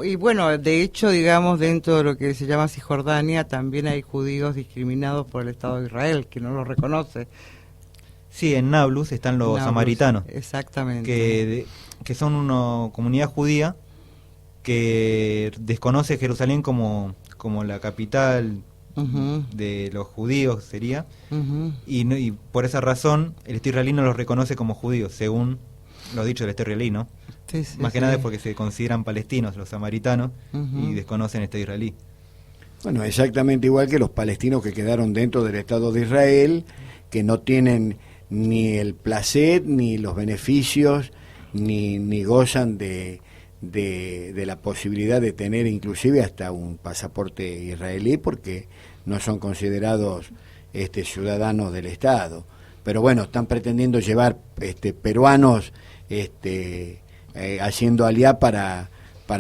D: Y bueno, de hecho, digamos, dentro de lo que se llama Cisjordania, también hay judíos discriminados por el Estado de Israel, que no los reconoce.
G: Sí, en Nablus están los samaritanos.
D: Exactamente.
G: Que son una comunidad judía que desconoce Jerusalén como la capital de los judíos, sería. Y por esa razón, el Estado israelí no los reconoce como judíos, según lo dicho del Estado israelí, ¿no?
D: Sí,
G: más que nada es porque se consideran palestinos los samaritanos y desconocen el Estado israelí.
E: Bueno, exactamente igual que los palestinos que quedaron dentro del Estado de Israel, que no tienen ni el placer, ni los beneficios, ni gozan de la posibilidad de tener inclusive hasta un pasaporte israelí, porque no son considerados ciudadanos del Estado. Pero bueno, están pretendiendo llevar peruanos haciendo aliá para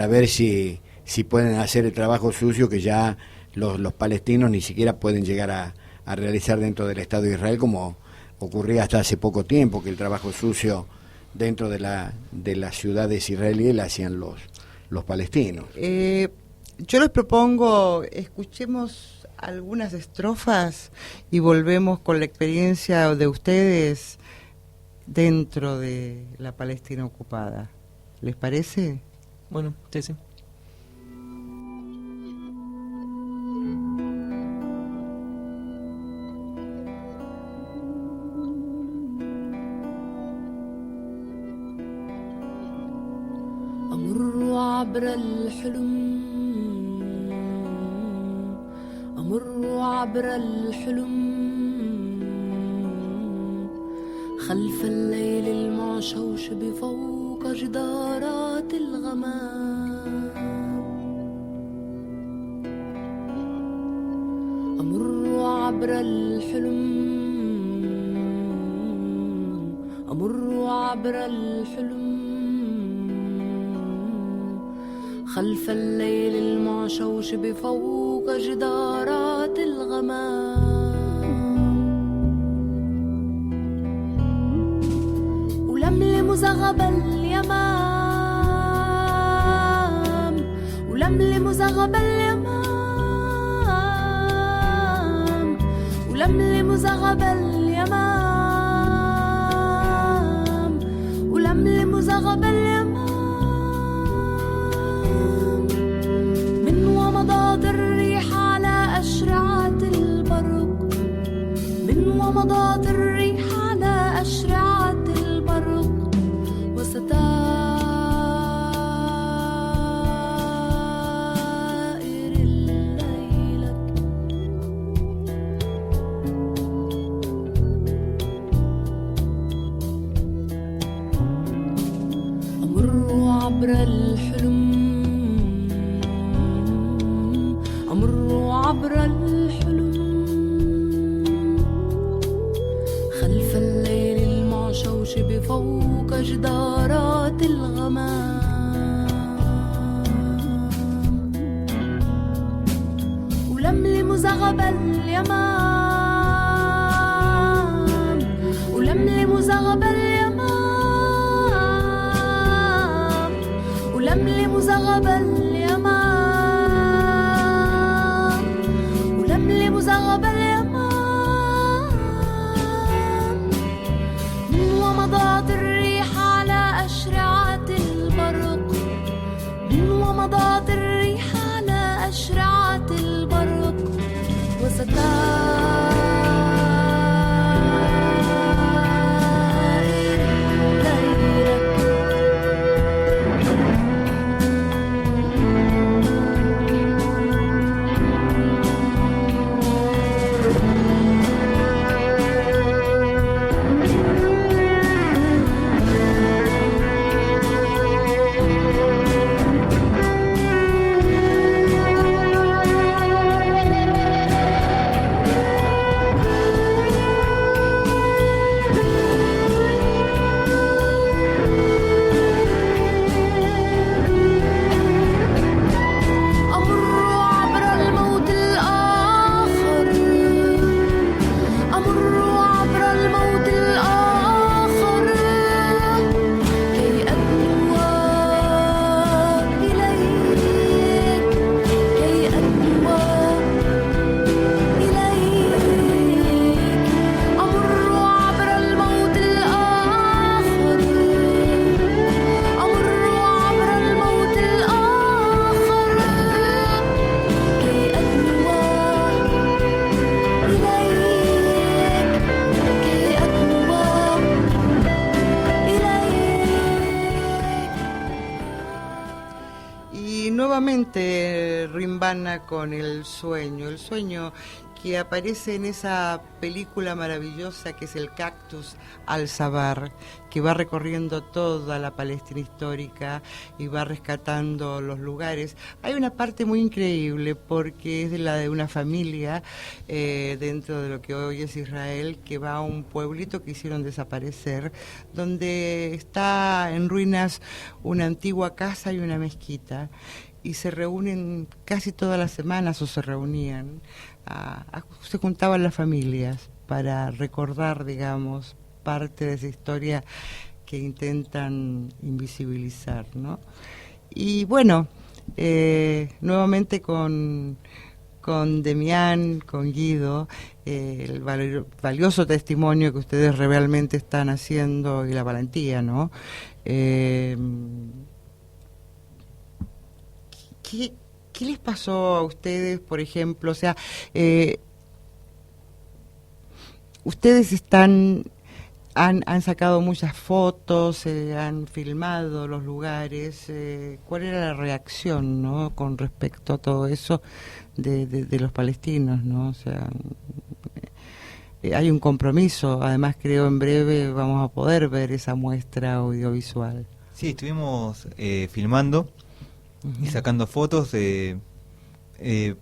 E: ver si pueden hacer el trabajo sucio que ya los palestinos ni siquiera pueden llegar a realizar dentro del Estado de Israel, como ocurría hasta hace poco tiempo, que el trabajo sucio dentro de las ciudades israelíes la hacían los palestinos.
D: Yo les propongo, escuchemos algunas estrofas y volvemos con la experiencia de ustedes dentro de la Palestina ocupada. ¿Les parece?
F: Bueno, sí.
H: أمر عبر الحلم خلف الليل المعشوش بفوق جدارات الغمام أمر عبر الحلم خلف الليل المعشوش بفوق جدارات الغمام ولملم زغب اليمام ولملم زغب اليمام ولملم زغب اليمام ولملم زغب اليمام من ومضات الريح على أشرعة البرق من ومضات الريح على أشرعة البرق وستائر الليلك أمر عبر الحلم خلف الليل المعشوش بفوق جدارات الغمام ولملم زغب اليمام ولملم زغب اليمام ولملم زغب اليمام زغب اليمام من ومضات الريح على أشرعة البرق من ومضات الريح على أشرعة البرق وستائر ليلك
D: nuevamente rimbana con el sueño que aparece en esa película maravillosa que es El cactus al-Sabar, que va recorriendo toda la Palestina histórica y va rescatando los lugares. Hay una parte muy increíble porque es la de una familia dentro de lo que hoy es Israel, que va a un pueblito que hicieron desaparecer, donde está en ruinas una antigua casa y una mezquita, y se reúnen casi todas las semanas, o se reunían, se juntaban las familias para recordar, digamos, parte de esa historia que intentan invisibilizar, ¿no? Y bueno, nuevamente con Demián, con Guido, el valioso testimonio que ustedes realmente están haciendo y la valentía, ¿no? ¿Qué les pasó a ustedes, por ejemplo? O sea, ustedes han sacado muchas fotos, han filmado los lugares. ¿Cuál era la reacción, no, con respecto a todo eso de los palestinos, no? O sea, hay un compromiso. Además, creo en breve vamos a poder ver esa muestra audiovisual.
G: Sí, estuvimos filmando y sacando fotos.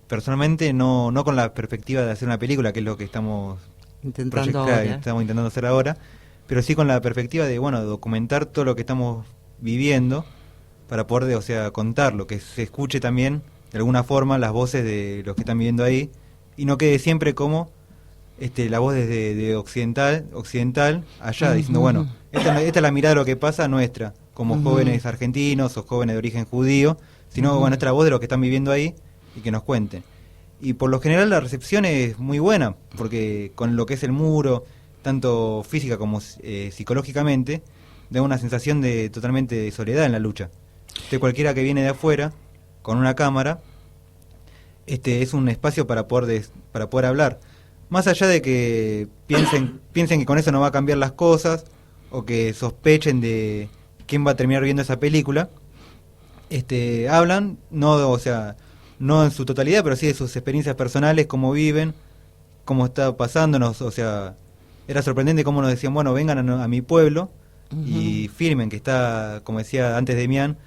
G: Personalmente no con la perspectiva de hacer una película, que es lo que estamos intentando hacer ahora, pero sí con la perspectiva de, bueno, documentar todo lo que estamos viviendo para poder, o sea, contarlo, que se escuche también de alguna forma las voces de los que están viviendo ahí y no quede siempre como la voz desde de occidental allá, diciendo, bueno, esta es la mirada de lo que pasa nuestra, como jóvenes argentinos o jóvenes de origen judío, sino, bueno, esta es la voz de los que están viviendo ahí y que nos cuenten. Y por lo general la recepción es muy buena, porque con lo que es el muro, tanto física como psicológicamente, da una sensación de totalmente de soledad en la lucha. Cualquiera que viene de afuera, con una cámara, es un espacio para poder hablar. Más allá de que piensen que con eso no va a cambiar las cosas, o que sospechen de quién va a terminar viendo esa película, hablan, no en su totalidad, pero sí de sus experiencias personales, cómo viven, cómo está pasándonos. O sea, era sorprendente cómo nos decían, bueno, vengan a mi pueblo y filmen, que está, como decía antes Demián,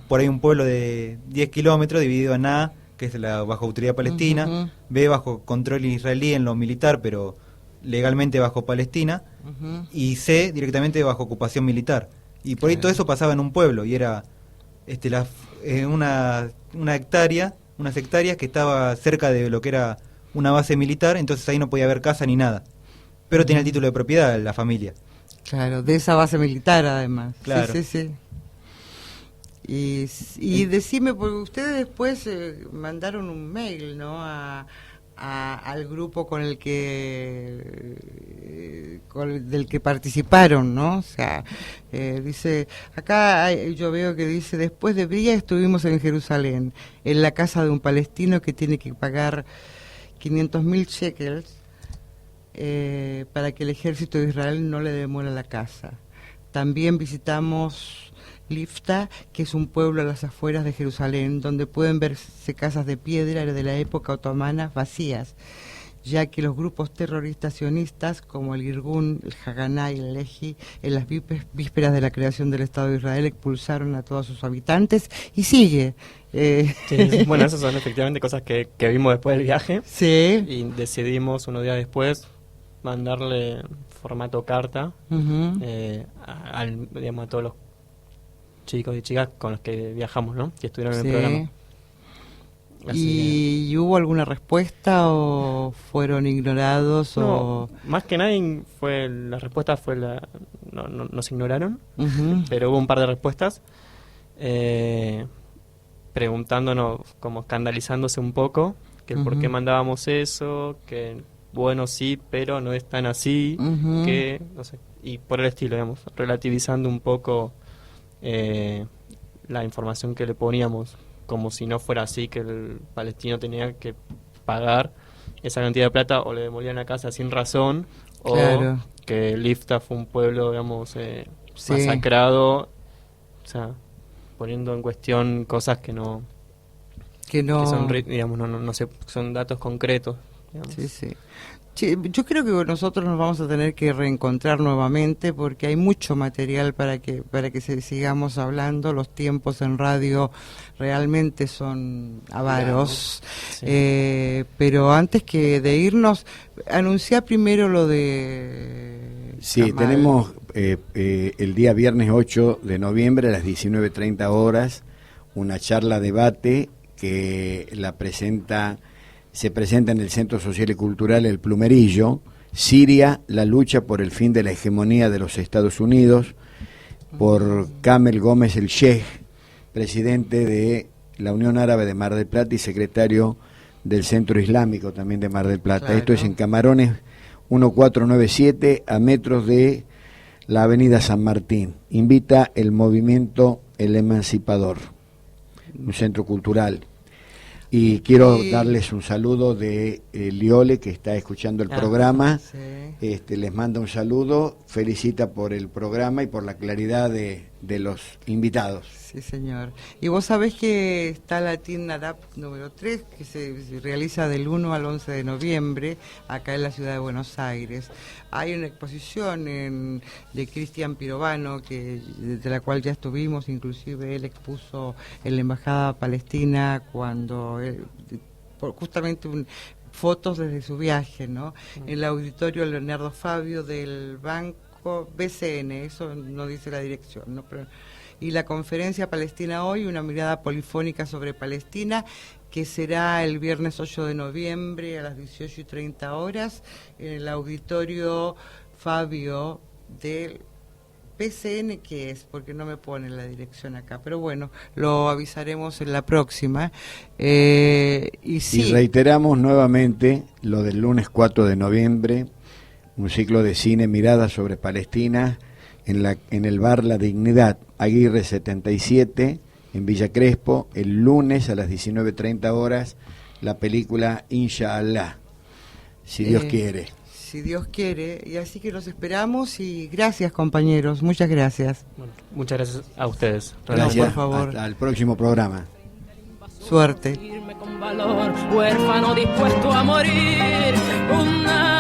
G: por ahí un pueblo de 10 kilómetros dividido en A, que es la bajo autoridad palestina, B bajo control israelí en lo militar, pero legalmente bajo Palestina, y C directamente bajo ocupación militar. Y por ahí todo eso pasaba en un pueblo, y era una hectárea, unas hectáreas que estaba cerca de lo que era una base militar, entonces ahí no podía haber casa ni nada. Pero tenía el título de propiedad la familia.
D: Claro, de esa base militar además.
G: Claro.
D: Sí. Y decime, porque ustedes después mandaron un mail, ¿no? Al grupo del que participaron, ¿no? O sea, dice, acá yo veo que dice, después de Bría estuvimos en Jerusalén, en la casa de un palestino que tiene que pagar 500.000 shekels para que el ejército de Israel no le demole la casa. También visitamos Lifta, que es un pueblo a las afueras de Jerusalén, donde pueden verse casas de piedra de la época otomana vacías, ya que los grupos terroristas sionistas como el Irgun, el Haganah y el Lehi, en las vísperas de la creación del Estado de Israel, expulsaron a todos sus habitantes, y sigue.
F: Sí, bueno, esas son efectivamente cosas que vimos después del viaje.
D: Sí.
F: Y decidimos unos días después mandarle formato carta digamos, a todos los chicos y chicas con los que viajamos, ¿no? Que estuvieron en el programa.
D: ¿Y hubo alguna respuesta o fueron ignorados?
F: No, más que nada la respuesta fue nos ignoraron, pero hubo un par de respuestas preguntándonos, como escandalizándose un poco, que por qué mandábamos eso, que bueno, sí, pero no es tan así, que no sé, y por el estilo, digamos, relativizando un poco la información que le poníamos, como si no fuera así, que el palestino tenía que pagar esa cantidad de plata o le demolían la casa sin razón,
D: claro,
F: o que Lifta fue un pueblo, digamos, masacrado, o sea, poniendo en cuestión cosas que no
D: Que no...
F: que son, digamos, no sé, son datos concretos. Digamos.
D: Sí, sí. Sí, yo creo que nosotros nos vamos a tener que reencontrar nuevamente porque hay mucho material para que sigamos hablando. Los tiempos en radio realmente son avaros.
F: Sí.
D: Pero antes de irnos, anunciar primero lo de...
E: Sí,
D: Kamal.
E: tenemos el día viernes 8 de noviembre a las 19:30 horas una charla debate que se presenta en el Centro Social y Cultural El Plumerillo, Siria, la lucha por el fin de la hegemonía de los Estados Unidos, por Kamel Gómez el Sheikh, presidente de la Unión Árabe de Mar del Plata y secretario del Centro Islámico también de Mar del Plata.
D: Claro.
E: Esto es en Camarones 1497, a metros de la Avenida San Martín. Invita el movimiento El Emancipador, un centro cultural. Y quiero darles un saludo de Liole, que está escuchando el programa.
D: Sí.
E: Les manda un saludo, felicita por el programa y por la claridad de los invitados.
D: Sí, señor. Y vos sabés que está Latin Adap número 3, que se realiza del 1 al 11 de noviembre, acá en la ciudad de Buenos Aires. Hay una exposición de Cristian Pirovano, de la cual ya estuvimos, inclusive él expuso en la Embajada Palestina cuando justamente fotos desde su viaje, ¿no? En el auditorio Leonardo Fabio del Banco BCN, eso no dice la dirección, ¿no? Pero, y la conferencia Palestina Hoy, una mirada polifónica sobre Palestina, que será el viernes 8 de noviembre a las 18:30 horas en el auditorio Fabio del PCN, que es, porque no me pone la dirección acá, pero bueno, lo avisaremos en la próxima. Y
E: reiteramos nuevamente lo del lunes 4 de noviembre, un ciclo de cine Miradas sobre Palestina en el bar La Dignidad, Aguirre 77, en Villa Crespo, el lunes a las 19:30 horas, la película Inshallah, si Dios quiere.
D: Si Dios quiere, y así que los esperamos y gracias, compañeros, muchas gracias.
F: Bueno, muchas gracias a ustedes.
E: Gracias,
D: por favor.
E: hasta el próximo programa.
D: Suerte.
C: Irme con valor, huérfano dispuesto a morir, una